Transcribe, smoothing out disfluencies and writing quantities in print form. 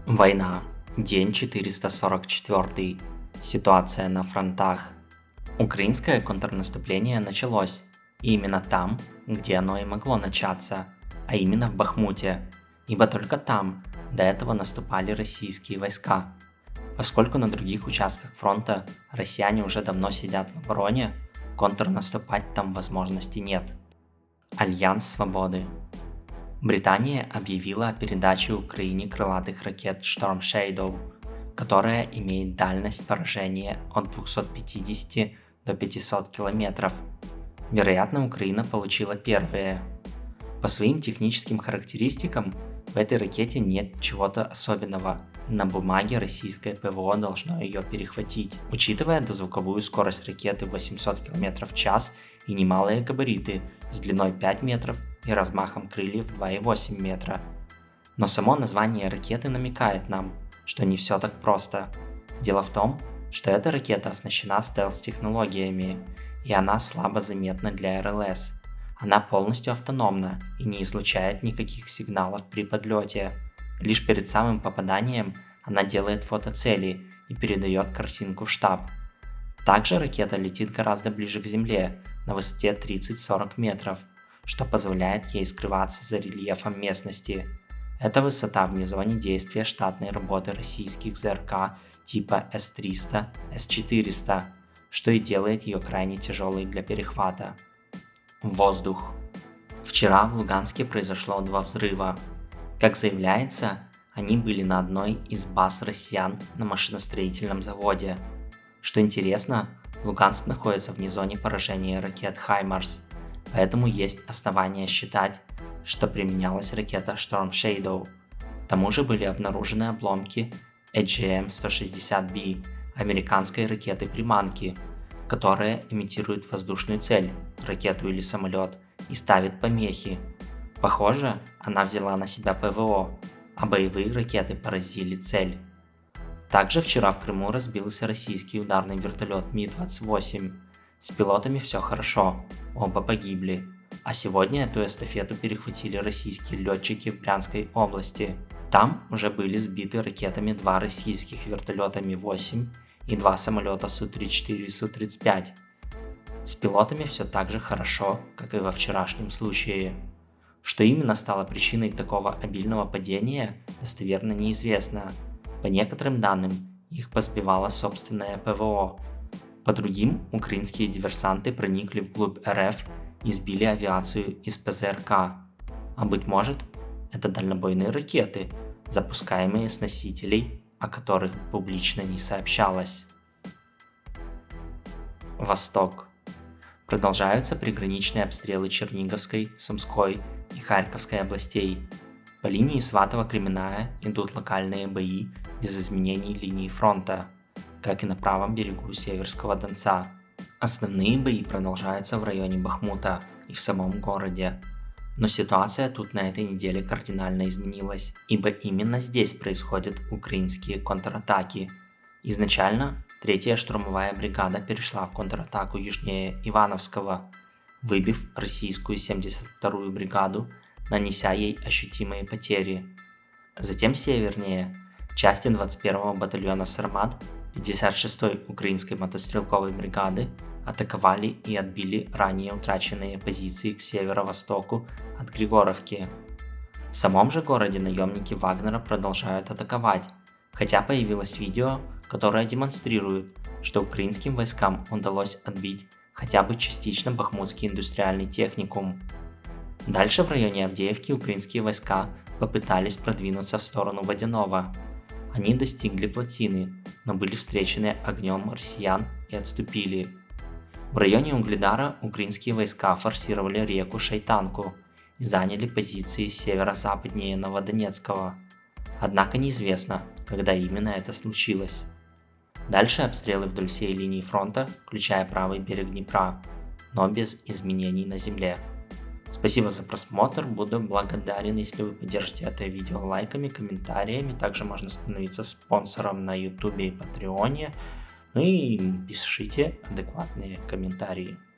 Война. День 444. Ситуация на фронтах. Украинское контрнаступление началось, и именно там, где оно и могло начаться, а именно в Бахмуте, ибо только там до этого наступали российские войска. Поскольку на других участках фронта россияне уже давно сидят в обороне, контрнаступать там возможности нет. Альянс Свободы. Британия объявила о передаче Украине крылатых ракет Storm Shadow, которая имеет дальность поражения от 250 до 500 километров. Вероятно, Украина получила первые. По своим техническим характеристикам в этой ракете нет чего-то особенного, и на бумаге российское ПВО должно ее перехватить. Учитывая дозвуковую скорость ракеты 800 км в час и немалые габариты с длиной 5 метров и размахом крыльев 2,8 метра. Но само название ракеты намекает нам, что не все так просто. Дело в том, что эта ракета оснащена стелс-технологиями, и она слабо заметна для РЛС. Она полностью автономна и не излучает никаких сигналов при подлете. Лишь перед самым попаданием она делает фотоцели и передает картинку в штаб. Также ракета летит гораздо ближе к Земле, на высоте 30-40 метров, что позволяет ей скрываться за рельефом местности. Эта высота вне зоны действия штатной работы российских ЗРК типа С-300, С-400, что и делает ее крайне тяжелой для перехвата. Воздух. Вчера в Луганске произошло 2 взрыва. Как заявляется, они были на одной из баз россиян на машиностроительном заводе. Что интересно, Луганск находится вне зоны поражения ракет «Хаймарс», поэтому есть основания считать, что применялась ракета Storm Shadow. К тому же были обнаружены обломки AGM-160B, американской ракеты-приманки, которая имитирует воздушную цель, ракету или самолет, и ставит помехи. Похоже, она взяла на себя ПВО, а боевые ракеты поразили цель. Также вчера в Крыму разбился российский ударный вертолет Ми-28. С пилотами все хорошо, оба погибли. А сегодня эту эстафету перехватили российские летчики в Брянской области. Там уже были сбиты ракетами 2 российских вертолета Ми-8 и 2 самолета Су-34 и Су-35. С пилотами все так же хорошо, как и во вчерашнем случае. Что именно стало причиной такого обильного падения, достоверно неизвестно. По некоторым данным, их позбивало собственное ПВО. По другим, украинские диверсанты проникли вглубь РФ и сбили авиацию из ПЗРК. А быть может, это дальнобойные ракеты, запускаемые с носителей, о которых публично не сообщалось. Восток. Продолжаются приграничные обстрелы Черниговской, Сумской и Харьковской областей. По линии Сватово-Кременная идут локальные бои без изменений линии фронта, как и на правом берегу Северского Донца. Основные бои продолжаются в районе Бахмута и в самом городе. Но ситуация тут на этой неделе кардинально изменилась, ибо именно здесь происходят украинские контратаки. Изначально 3-я штурмовая бригада перешла в контратаку южнее Ивановского, выбив российскую 72-ю бригаду, нанеся ей ощутимые потери. Затем севернее части 21-го батальона «Сармат» 56-й украинской мотострелковой бригады атаковали и отбили ранее утраченные позиции к северо-востоку от Григоровки. В самом же городе наемники Вагнера продолжают атаковать, хотя появилось видео, которое демонстрирует, что украинским войскам удалось отбить хотя бы частично Бахмутский индустриальный техникум. Дальше в районе Авдеевки украинские войска попытались продвинуться в сторону Водяного. Они достигли плотины, но были встречены огнем россиян и отступили. В районе Угледара украинские войска форсировали реку Шайтанку и заняли позиции северо-западнее Новодонецкого. Однако неизвестно, когда именно это случилось. Дальше обстрелы вдоль всей линии фронта, включая правый берег Днепра, но без изменений на земле. Спасибо за просмотр, буду благодарен, если вы поддержите это видео лайками, комментариями. Также можно становиться спонсором на YouTube и Patreon. Ну и пишите адекватные комментарии.